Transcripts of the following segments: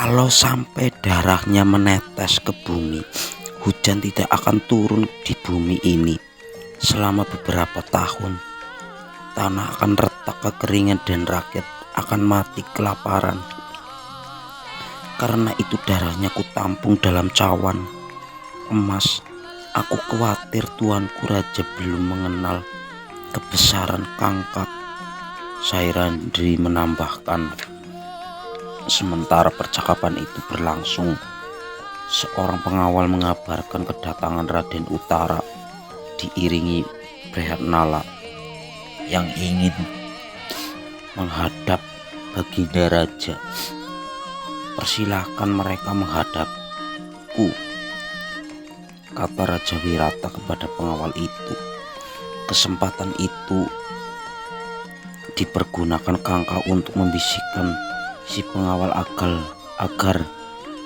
Kalau sampai darahnya menetes ke bumi, hujan tidak akan turun di bumi ini selama beberapa tahun. Tanah akan retak kekeringan dan rakyat akan mati kelaparan. Karena itu darahnya ku tampung dalam cawan emas. Aku khawatir tuanku raja belum mengenal kebesaran Kangkat. Sairandri menambahkan. Sementara percakapan itu berlangsung, seorang pengawal mengabarkan kedatangan Raden Utara diiringi Brihatnala yang ingin menghadap Baginda Raja. Persilahkan mereka menghadapku, kata Raja Wirata kepada pengawal itu. Kesempatan itu dipergunakan Kangka untuk membisikkan si pengawal agar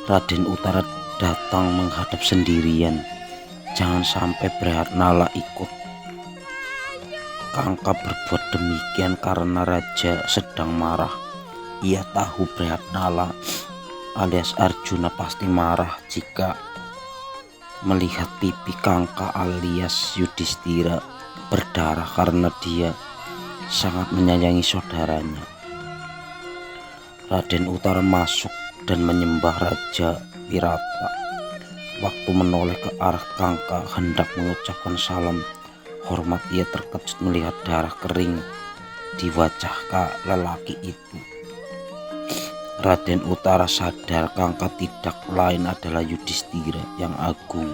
Raden Utara datang menghadap sendirian. Jangan sampai Brihatnala ikut. Kangka berbuat demikian karena raja sedang marah. Ia tahu Brihatnala alias Arjuna pasti marah jika melihat pipi Kangka alias Yudhistira berdarah karena dia sangat menyayangi saudaranya. Raden Utara masuk dan menyembah Raja Wirata. Waktu menoleh ke arah Kangka hendak mengucapkan salam hormat, ia terkejut melihat darah kering di wajah lelaki itu. Raden Utara sadar Kangka tidak lain adalah Yudhistira yang agung.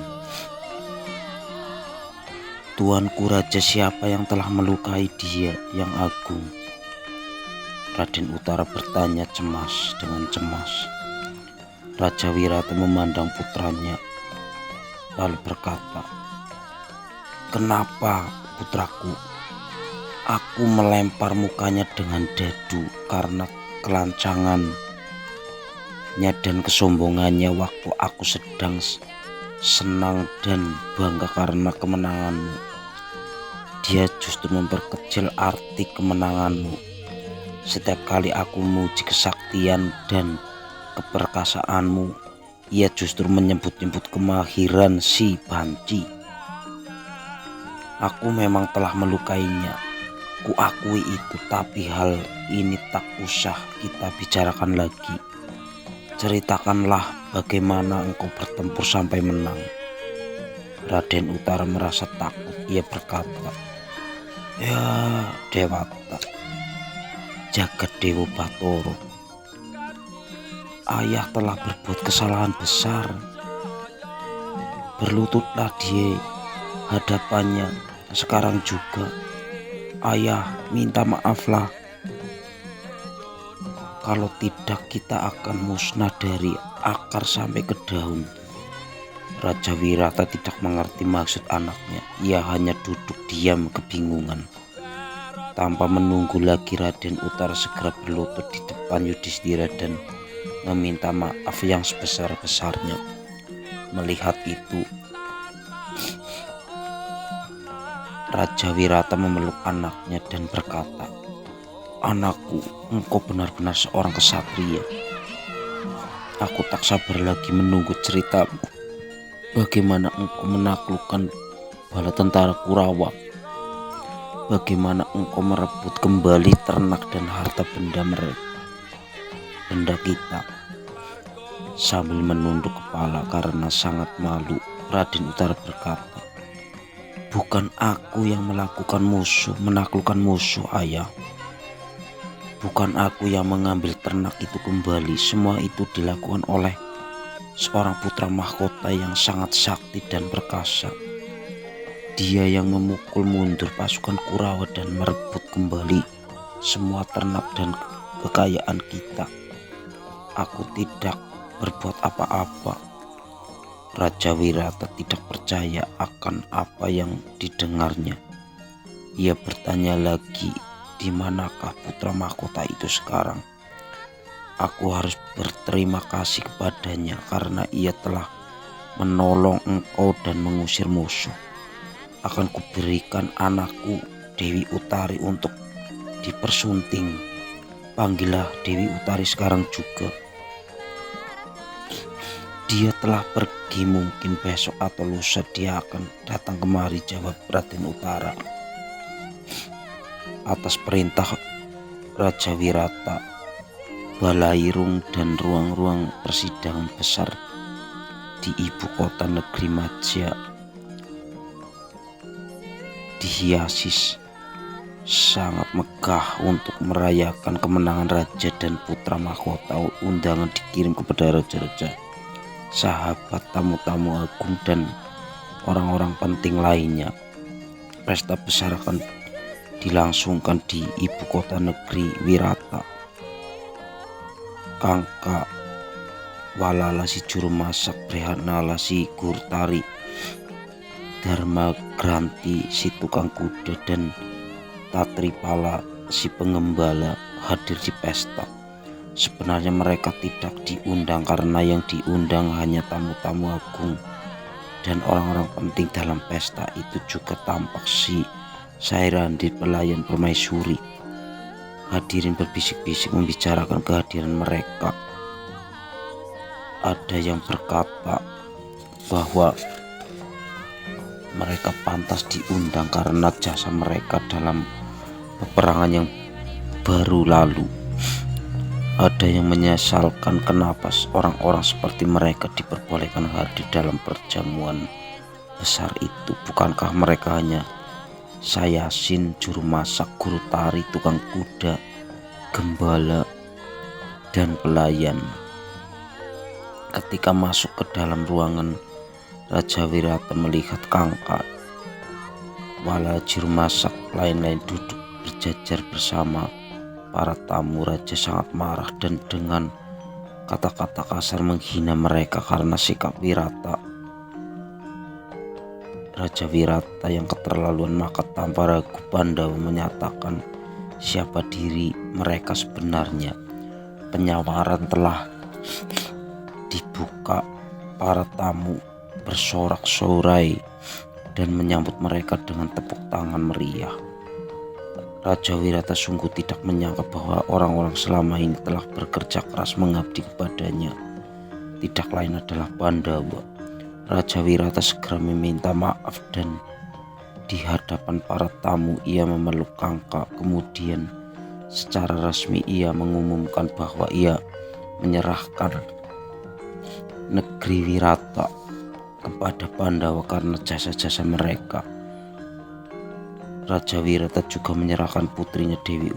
Tuanku raja, siapa yang telah melukai dia yang agung? Raden Utara bertanya dengan cemas. Raja Wirata memandang putranya lalu berkata, "Kenapa putraku?" "Aku melempar mukanya dengan dadu karena kelancangannya dan kesombongannya waktu aku sedang senang dan bangga karena kemenanganmu. Dia justru memperkecil arti kemenanganmu. Setiap kali aku memuji kesaktian dan keperkasaanmu, ia justru menyebut-nyebut kemahiran si banci. Aku memang telah melukainya, kuakui itu, tapi hal ini tak usah kita bicarakan lagi. Ceritakanlah bagaimana engkau bertempur sampai menang." Raden Utara merasa takut. Ia berkata, "Ya Dewata, Jagat Dewa Batara, ayah telah berbuat kesalahan besar. Berlututlah di hadapannya sekarang juga. Ayah, minta maaflah. Kalau tidak kita akan musnah dari akar sampai ke daun." Raja Wirata tidak mengerti maksud anaknya. Ia hanya duduk diam kebingungan. Tanpa menunggu lagi, Raden Utara segera berlutut di depan Yudhistira dan meminta maaf yang sebesar-besarnya. Melihat itu, Raja Wirata memeluk anaknya dan berkata, "Anakku, engkau benar-benar seorang kesatria. Aku tak sabar lagi menunggu ceritamu. Bagaimana engkau menaklukkan bala tentara Kurawa? Bagaimana engkau merebut kembali ternak dan harta benda kita?" Sambil menunduk kepala karena sangat malu, Raden Utara berkata, "Bukan aku yang menaklukkan musuh, ayah. Bukan aku yang mengambil ternak itu kembali. Semua itu dilakukan oleh seorang putra mahkota yang sangat sakti dan perkasa. Dia yang memukul mundur pasukan Kurawa dan merebut kembali semua ternak dan kekayaan kita. Aku tidak berbuat apa-apa." Raja Wirata tidak percaya akan apa yang didengarnya. Ia bertanya lagi, "Di manakah putra mahkota itu sekarang? Aku harus berterima kasih kepadanya karena ia telah menolong engkau dan mengusir musuh. Akan kuberikan anakku Dewi Utari untuk dipersunting. Panggillah Dewi Utari sekarang juga." Dia telah pergi, mungkin besok atau lusa dia akan datang kemari, jawab Raden Utara. Atas perintah Raja Wirata, balairung dan ruang-ruang persidangan besar di ibu kota negeri Maja dihiasi sangat megah untuk merayakan kemenangan raja dan putra mahkota. Undangan dikirim kepada raja-raja, sahabat, tamu-tamu agung, dan orang-orang penting lainnya. Pesta besar akan dilangsungkan di ibu kota negeri Wirata. Kangka Walala si juru masak, Brehanala si guru tari, Dharma Granti si tukang kuda, dan Tatripala si pengembala hadir di pesta. Sebenarnya mereka tidak diundang karena yang diundang hanya tamu-tamu agung dan orang-orang penting dalam pesta itu. Juga tampak si Sairandi, pelayan permaisuri. Hadirin berbisik-bisik membicarakan kehadiran mereka. Ada yang berkata bahwa mereka pantas diundang karena jasa mereka dalam peperangan yang baru lalu. Ada yang menyesalkan kenapa orang-orang seperti mereka diperbolehkan hadir dalam perjamuan besar itu. Bukankah mereka hanya sayasin, juru masak, guru tari, tukang kuda, gembala, dan pelayan? Ketika masuk ke dalam ruangan, Raja Wirata melihat Kangka Wala, juru masak, lain-lain duduk berjajar bersama para tamu. Raja sangat marah dan dengan kata-kata kasar menghina mereka karena sikap Raja Wirata yang keterlaluan. Maka tanpa ragu Pandawa menyatakan siapa diri mereka sebenarnya. Penyawaran telah dibuka. Para tamu bersorak-sorai dan menyambut mereka dengan tepuk tangan meriah. Raja Wirata sungguh tidak menyangka bahwa orang-orang selama ini telah bekerja keras mengabdi kepadanya tidak lain adalah Pandawa. Raja Wirata segera meminta maaf dan di hadapan para tamu ia memeluk Kangka. Kemudian secara resmi ia mengumumkan bahwa ia menyerahkan negeri Wirata kepada Pandawa karena jasa-jasa mereka. Raja Wirata juga menyerahkan putrinya Dewi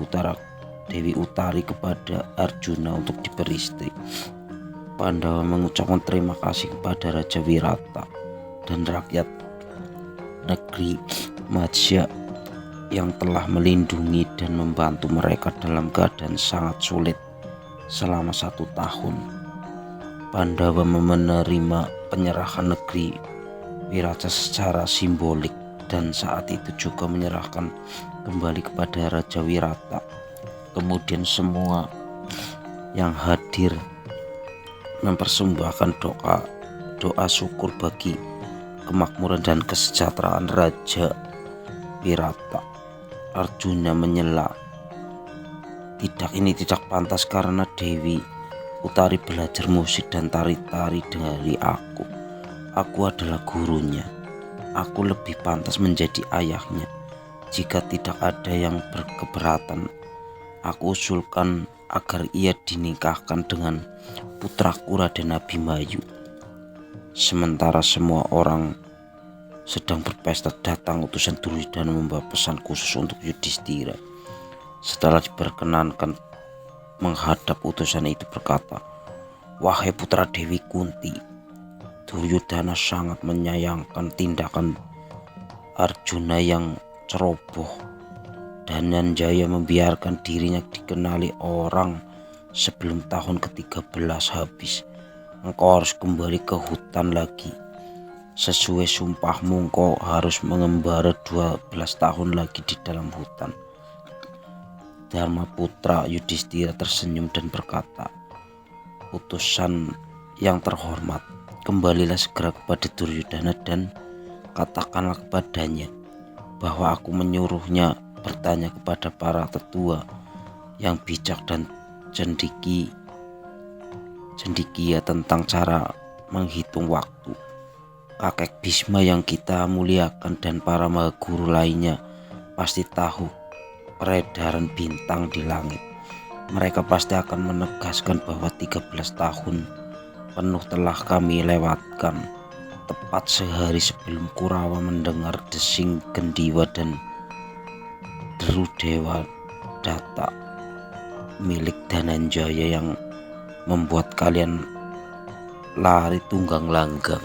Utari kepada Arjuna untuk diberi istri. Pandawa mengucapkan terima kasih kepada Raja Wirata dan rakyat negeri Matsya yang telah melindungi dan membantu mereka dalam keadaan sangat sulit selama 1 tahun. Pandawa menerima penyerahan negeri Wirata secara simbolik dan saat itu juga menyerahkan kembali kepada Raja Wirata. Kemudian semua yang hadir mempersembahkan doa syukur bagi kemakmuran dan kesejahteraan Raja Wirata. Arjuna menyela, ini tidak pantas karena Dewi Utari belajar musik dan tari-tari dari aku. Aku adalah gurunya. Aku lebih pantas menjadi ayahnya. Jika tidak ada yang berkeberatan, aku usulkan agar ia dinikahkan dengan putraku Raden Abimanyu. Sementara semua orang sedang berpesta, datang utusan Duryudana membawa pesan khusus untuk Yudhistira. Setelah diperkenankan menghadap utusan itu berkata, "Wahai putra Dewi Kunti, Duryudana sangat menyayangkan tindakan Arjuna yang ceroboh dan Janjaya membiarkan dirinya dikenali orang sebelum tahun ke-13 habis. Engkau harus kembali ke hutan lagi. Sesuai sumpahmu, engkau harus mengembara 12 tahun lagi di dalam hutan." Dharma putra Yudhistira tersenyum dan berkata, "Utusan yang terhormat, kembalilah segera kepada Duryudana dan katakanlah kepadanya bahwa aku menyuruhnya bertanya kepada para tetua yang bijak dan cendekia tentang cara menghitung waktu. Kakek Bisma yang kita muliakan dan para guru lainnya pasti tahu peredaran bintang di langit. Mereka pasti akan menegaskan bahwa 13 tahun penuh telah kami lewatkan. Tepat sehari sebelum Kurawa mendengar desing Gendiwa dan deru Dewa Data milik Dananjaya yang membuat kalian lari tunggang langgang.